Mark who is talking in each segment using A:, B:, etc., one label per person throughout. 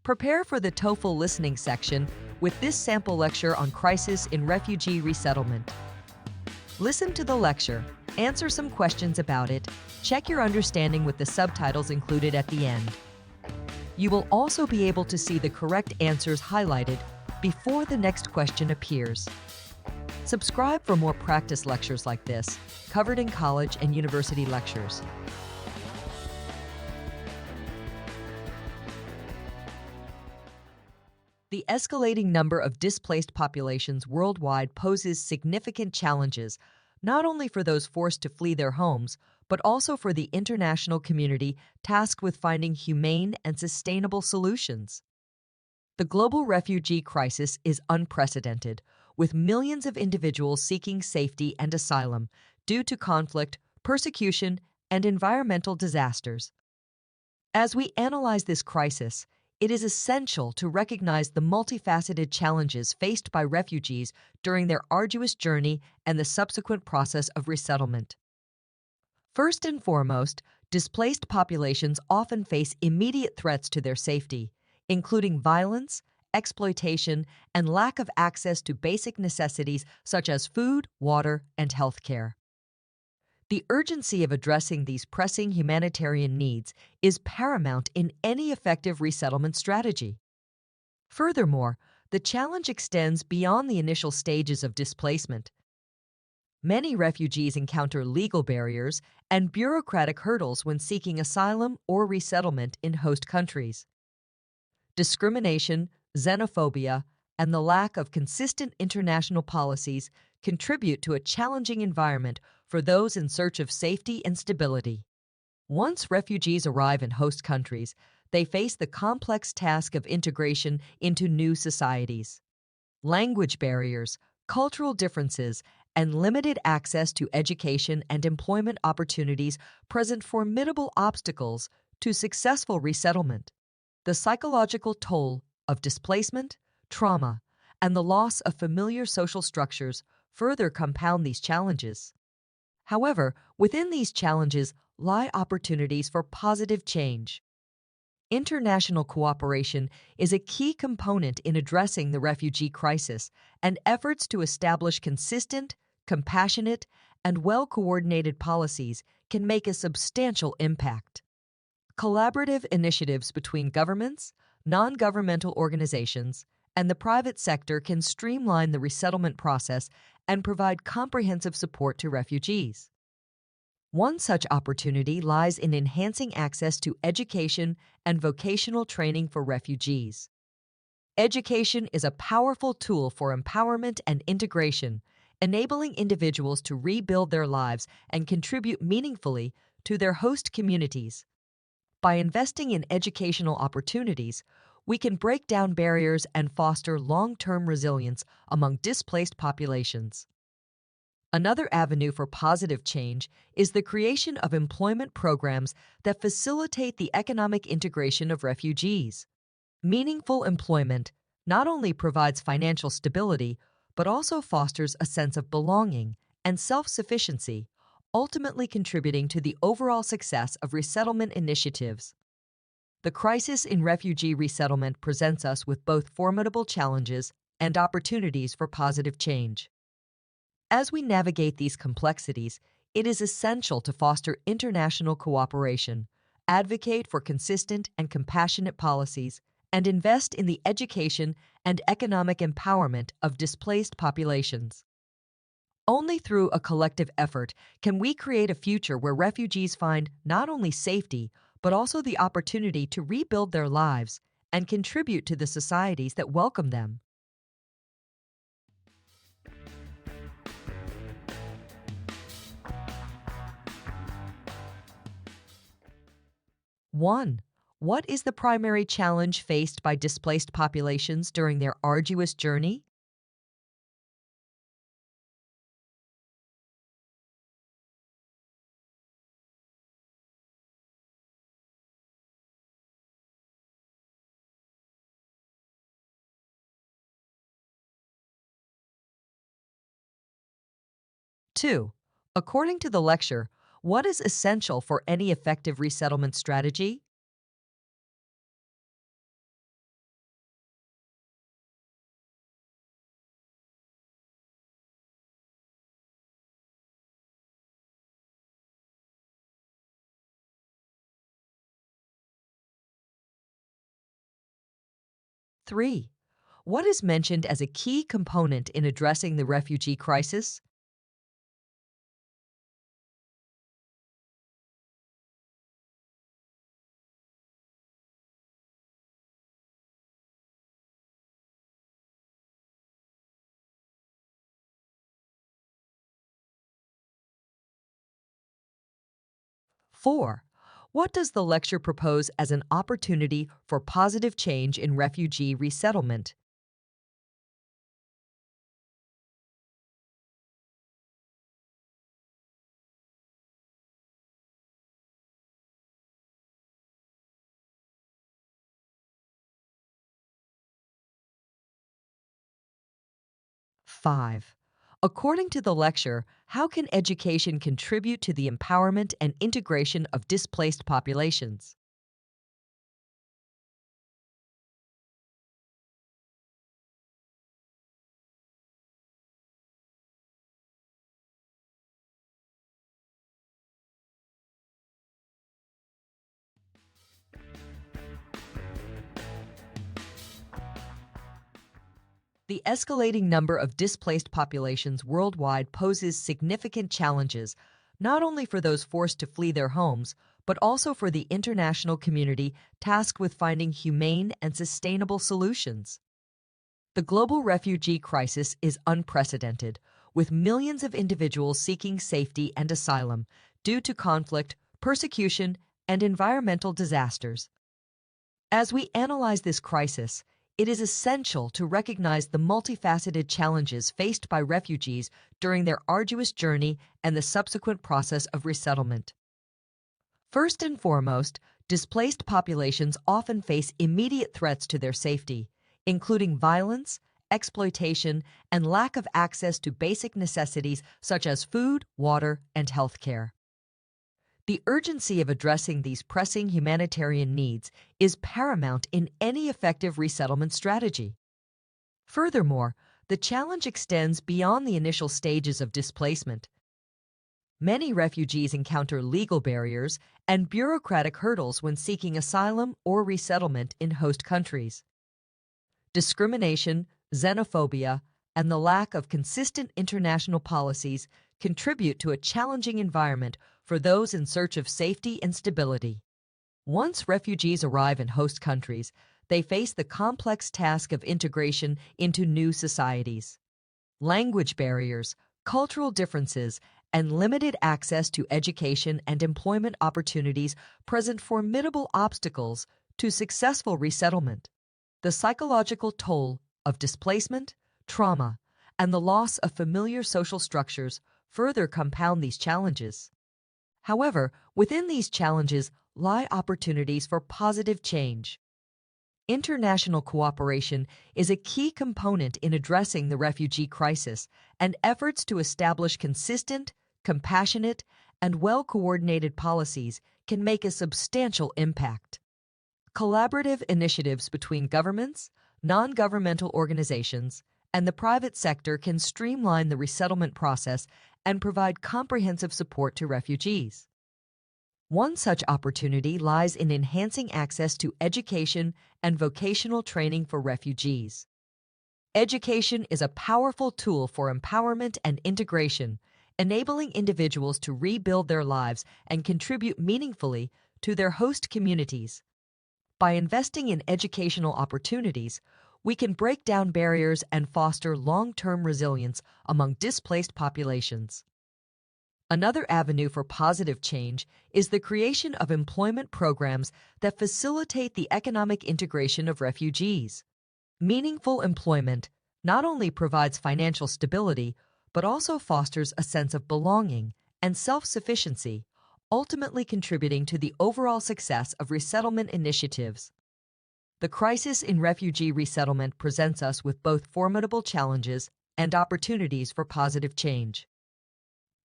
A: Prepare for the TOEFL listening section with this sample lecture on crisis in refugee resettlement. Listen to the lecture, answer some questions about it, check your understanding with the subtitles included at the end. You will also be able to see the correct answers highlighted before the next question appears. Subscribe for more practice lectures like this, covered in college and university lectures. The escalating number of displaced populations worldwide poses significant challenges, not only for those forced to flee their homes, but also for the international community tasked with finding humane and sustainable solutions. The global refugee crisis is unprecedented, with millions of individuals seeking safety and asylum due to conflict, persecution, and environmental disasters. As we analyze this crisis, it is essential to recognize the multifaceted challenges faced by refugees during their arduous journey and the subsequent process of resettlement. First and foremost, displaced populations often face immediate threats to their safety, including violence, exploitation, and lack of access to basic necessities such as food, water, and health care. The urgency of addressing these pressing humanitarian needs is paramount in any effective resettlement strategy. Furthermore, the challenge extends beyond the initial stages of displacement. Many refugees encounter legal barriers and bureaucratic hurdles when seeking asylum or resettlement in host countries. Discrimination, xenophobia, and the lack of consistent international policies contribute to a challenging environment for those in search of safety and stability. Once refugees arrive in host countries, they face the complex task of integration into new societies. Language barriers, cultural differences, and limited access to education and employment opportunities present formidable obstacles to successful resettlement. The psychological toll of displacement, trauma, and the loss of familiar social structures further compound these challenges. However, within these challenges lie opportunities for positive change. International cooperation is a key component in addressing the refugee crisis, and efforts to establish consistent, compassionate, and well-coordinated policies can make a substantial impact. Collaborative initiatives between governments, non-governmental organizations, and the private sector can streamline the resettlement process and provide comprehensive support to refugees. One such opportunity lies in enhancing access to education and vocational training for refugees. Education is a powerful tool for empowerment and integration, enabling individuals to rebuild their lives and contribute meaningfully to their host communities. By investing in educational opportunities, we can break down barriers and foster long-term resilience among displaced populations. Another avenue for positive change is the creation of employment programs that facilitate the economic integration of refugees. Meaningful employment not only provides financial stability, but also fosters a sense of belonging and self-sufficiency, ultimately contributing to the overall success of resettlement initiatives. The crisis in refugee resettlement presents us with both formidable challenges and opportunities for positive change. As we navigate these complexities, it is essential to foster international cooperation, advocate for consistent and compassionate policies, and invest in the education and economic empowerment of displaced populations. Only through a collective effort can we create a future where refugees find not only safety, but also the opportunity to rebuild their lives and contribute to the societies that welcome them. One, what is the primary challenge faced by displaced populations during their arduous journey? 2. According to the lecture, what is essential for any effective resettlement strategy? 3. What is mentioned as a key component in addressing the refugee crisis? 4. What does the lecture propose as an opportunity for positive change in refugee resettlement? 5. According to the lecture, how can education contribute to the empowerment and integration of displaced populations? 'The escalating number of displaced populations worldwide poses significant challenges, not only for those forced to flee their homes, but also for the international community tasked with finding humane and sustainable solutions. The global refugee crisis is unprecedented, with millions of individuals seeking safety and asylum due to conflict, persecution, and environmental disasters. As we analyze this crisis, it is essential to recognize the multifaceted challenges faced by refugees during their arduous journey and the subsequent process of resettlement. First and foremost, displaced populations often face immediate threats to their safety, including violence, exploitation, and lack of access to basic necessities such as food, water, and health care. The urgency of addressing these pressing humanitarian needs is paramount in any effective resettlement strategy. Furthermore, the challenge extends beyond the initial stages of displacement. Many refugees encounter legal barriers and bureaucratic hurdles when seeking asylum or resettlement in host countries. Discrimination, xenophobia, and the lack of consistent international policies contribute to a challenging environment for those in search of safety and stability. Once refugees arrive in host countries, they face the complex task of integration into new societies. Language barriers, cultural differences, and limited access to education and employment opportunities present formidable obstacles to successful resettlement. The psychological toll of displacement, trauma, and the loss of familiar social structures further compound these challenges. However, within these challenges lie opportunities for positive change. International cooperation is a key component in addressing the refugee crisis, and efforts to establish consistent, compassionate, and well-coordinated policies can make a substantial impact. Collaborative initiatives between governments, non-governmental organizations, and the private sector can streamline the resettlement process and provide comprehensive support to refugees. One such opportunity lies in enhancing access to education and vocational training for refugees. Education is a powerful tool for empowerment and integration, enabling individuals to rebuild their lives and contribute meaningfully to their host communities. By investing in educational opportunities, we can break down barriers and foster long-term resilience among displaced populations. Another avenue for positive change is the creation of employment programs that facilitate the economic integration of refugees. Meaningful employment not only provides financial stability, but also fosters a sense of belonging and self-sufficiency, ultimately contributing to the overall success of resettlement initiatives. The crisis in refugee resettlement presents us with both formidable challenges and opportunities for positive change.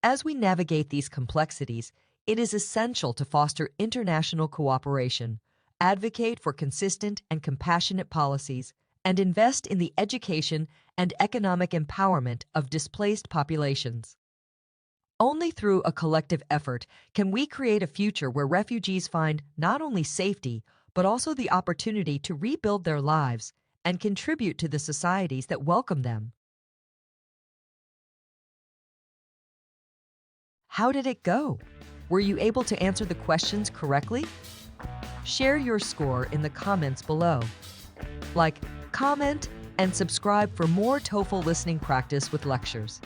A: As we navigate these complexities, it is essential to foster international cooperation, advocate for consistent and compassionate policies, and invest in the education and economic empowerment of displaced populations. Only through a collective effort can we create a future where refugees find not only safety, but also the opportunity to rebuild their lives and contribute to the societies that welcome them. How did it go? Were you able to answer the questions correctly? Share your score in the comments below. Like, comment, and subscribe for more TOEFL listening practice with lectures.